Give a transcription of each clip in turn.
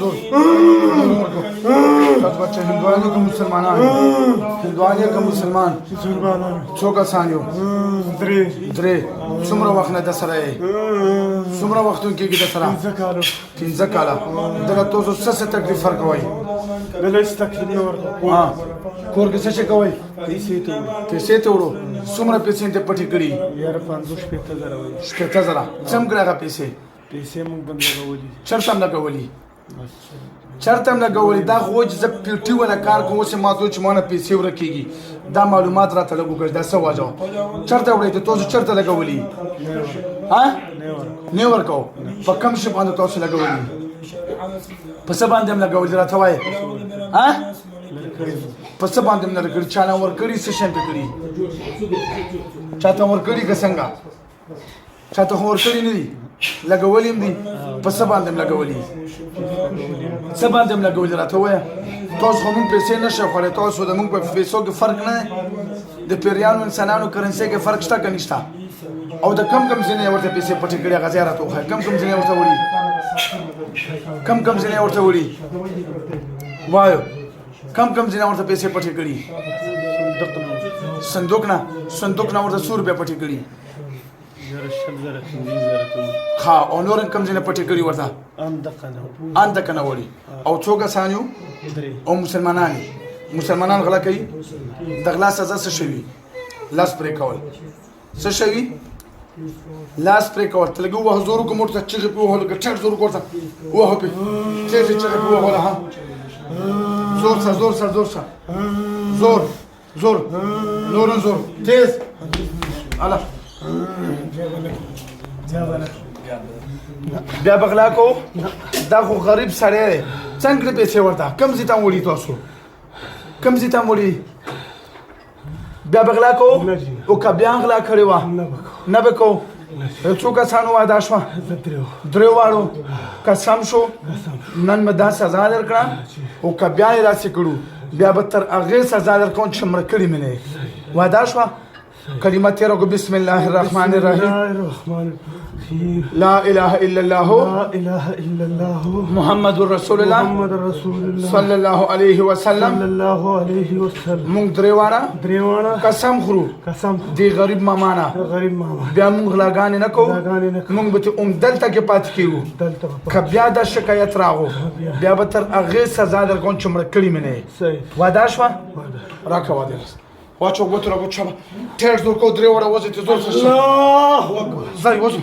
زور تاسو بچه هندوانو که مسلمانان هندوانو که مسلمان څو کسان یو درې څومره وخت نه د سره یې څومره وختونه کېږي د سره 15 کاله دغه تاسو څه تکلیف ورکوئ کور کې څه شي کوئ پیسې ته وړو څومره پیسې ته پټې کړي شپېته زره څوم کړه هغه پیسې چېرته هم لګولي چېرته هم لګولي دا خو چې زه پیټي ولا کار کوم اوس یې ما ته چې ما نه پیسې ورکېږي دا معلومات راته لږ وکړئ دا څه وجه چېرته وړئ ته تاسو چېرته لګولي نه ورکوو په کوم شي باندې تاسو لګولي په څه باندې هم لګولي راته وایې په څه باندې هم نه ورکړي چا نه ورکړي څه شی پې کړي چاته ورکړي که څنګه چاته خو ورکړي نه دي لګولي هم دي په څه باندې هم لګولي څه باندې هم لګولي راته ووایه تاسو خو مونږ پیسې نه شئ خوړی تاسو د مونږ په پیسو کې فرق نه دی د پیریانو انسانانو کرنسۍ کې فرق شته که نشته او د کم ځینې ورته پیسې پټې کړي هغه ځای راته وښایه کم ځینې ورته وړي کم ځینې ورته وړي وایو کم ځینې ورته پیسې پټې کړي صندوق نه ورته 100 روپۍ پټې کړي ها او نور کم ځینې پټې کړي ورته ان دقه نه وړي او څو کسان یو او مسلمانان غلا کوي د غلا سزا څه شوي لاس پرې کول څه شوي لاس پرې کول ته لږ ووهه زور وکړه ورته چغې پې ووهلو که ټیټ زور وکړه ورته ووهه پې تېزې چغې پې ووهله ها زور سه زور نور زور تیز الله بیا بغلا کو دا خو غریب سړی دی څنګه پیسې ورته کم ځای ته وړي تاسو کم ځای ته وړي بیا بغلا کو او که بیا غلا کړې وه نه به کوو څو کسانو واده شوه درې واړو قسم شو نن مې دا سزا درکړه او که بیا یې داسې کړو بیا به تر هغې سزا درکوم چې مړه کړي مې نه واده شوه کلمه تیره کو بسم الله الرحمن الرحیم لا اله الا الله محمد رسول الله صلی الله علیه وسلم مونږ درې واړه قسم خورو دی غریب ماما نه بیا مونږ غلاګانې نه کوو مونږ به دلته کې پاتې کېږو که بیا دا شکایت راغو بیا به تر هغې سزا درکوم چې مړه کړي مې نه واده شوه راکړه واده واچو وتره وچما ټیر زور کو درې وړه وځي ته زور څه الله اکبر زای وځو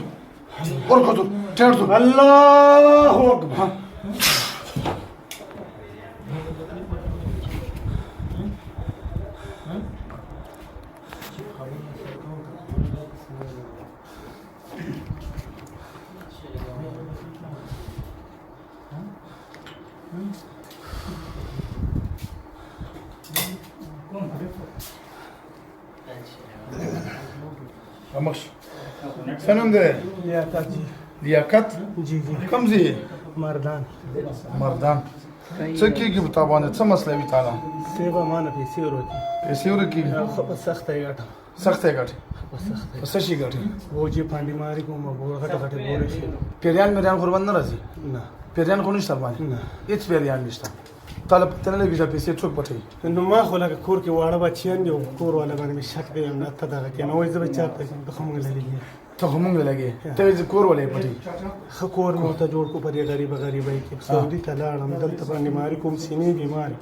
ورکو ټیر زور الله اکبر خاموش سنم ده لیاقت کم زی مردان څه کېږي په تا باندې څه مسله وي تاله سیبه مانه پیسې ورکړي پیسې ورکړي خو په سخته یې ګټم سخته یې ګټې په څه شي ګټې بوجې پانډي ماري کوم غټه بورې شي پیریان میریان قربان نه راځي نه پیریان خو نشته باندې نه هېڅ پیریان نشته تاله پته نه لګي دا پیسې څوک پټوي نو ما خو لکه کور کې واړه بچیان دي او کور والا باندې مې شک دی نه ته دغه کې نو وایي زه به چا ته ځم ته خو موږ له لګي ته خو موږ له لګې ته وایي زه کور والا یې پټوي ښه کور مې ورته جوړ کړو په دې غریبۍ کې سعودي ته لاړم دلته باندې ماري کوم سینې بیماري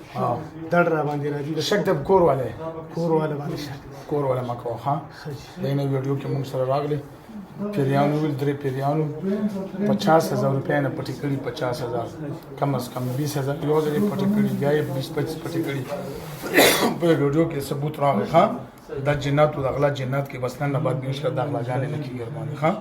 دړ را باندې راځي شک د کور والا کور والا باندې شک کور والا ما کوه ها دا نه ویډیو کې موږ سره راغلی پیریانو ویل درې پیریانو 50,000 روپۍ نه پټې کړي 50,000 کم از کم 20,000 یو ځل یې پټې کړي بیا یې 20-25 پټې کړي په ویډیو کې ثبوت راغلی ها دا جنات و د غلا جنات کې بس نن نه بعد به انشاءالله د غلاګانې نه کېږي ورباندې ښه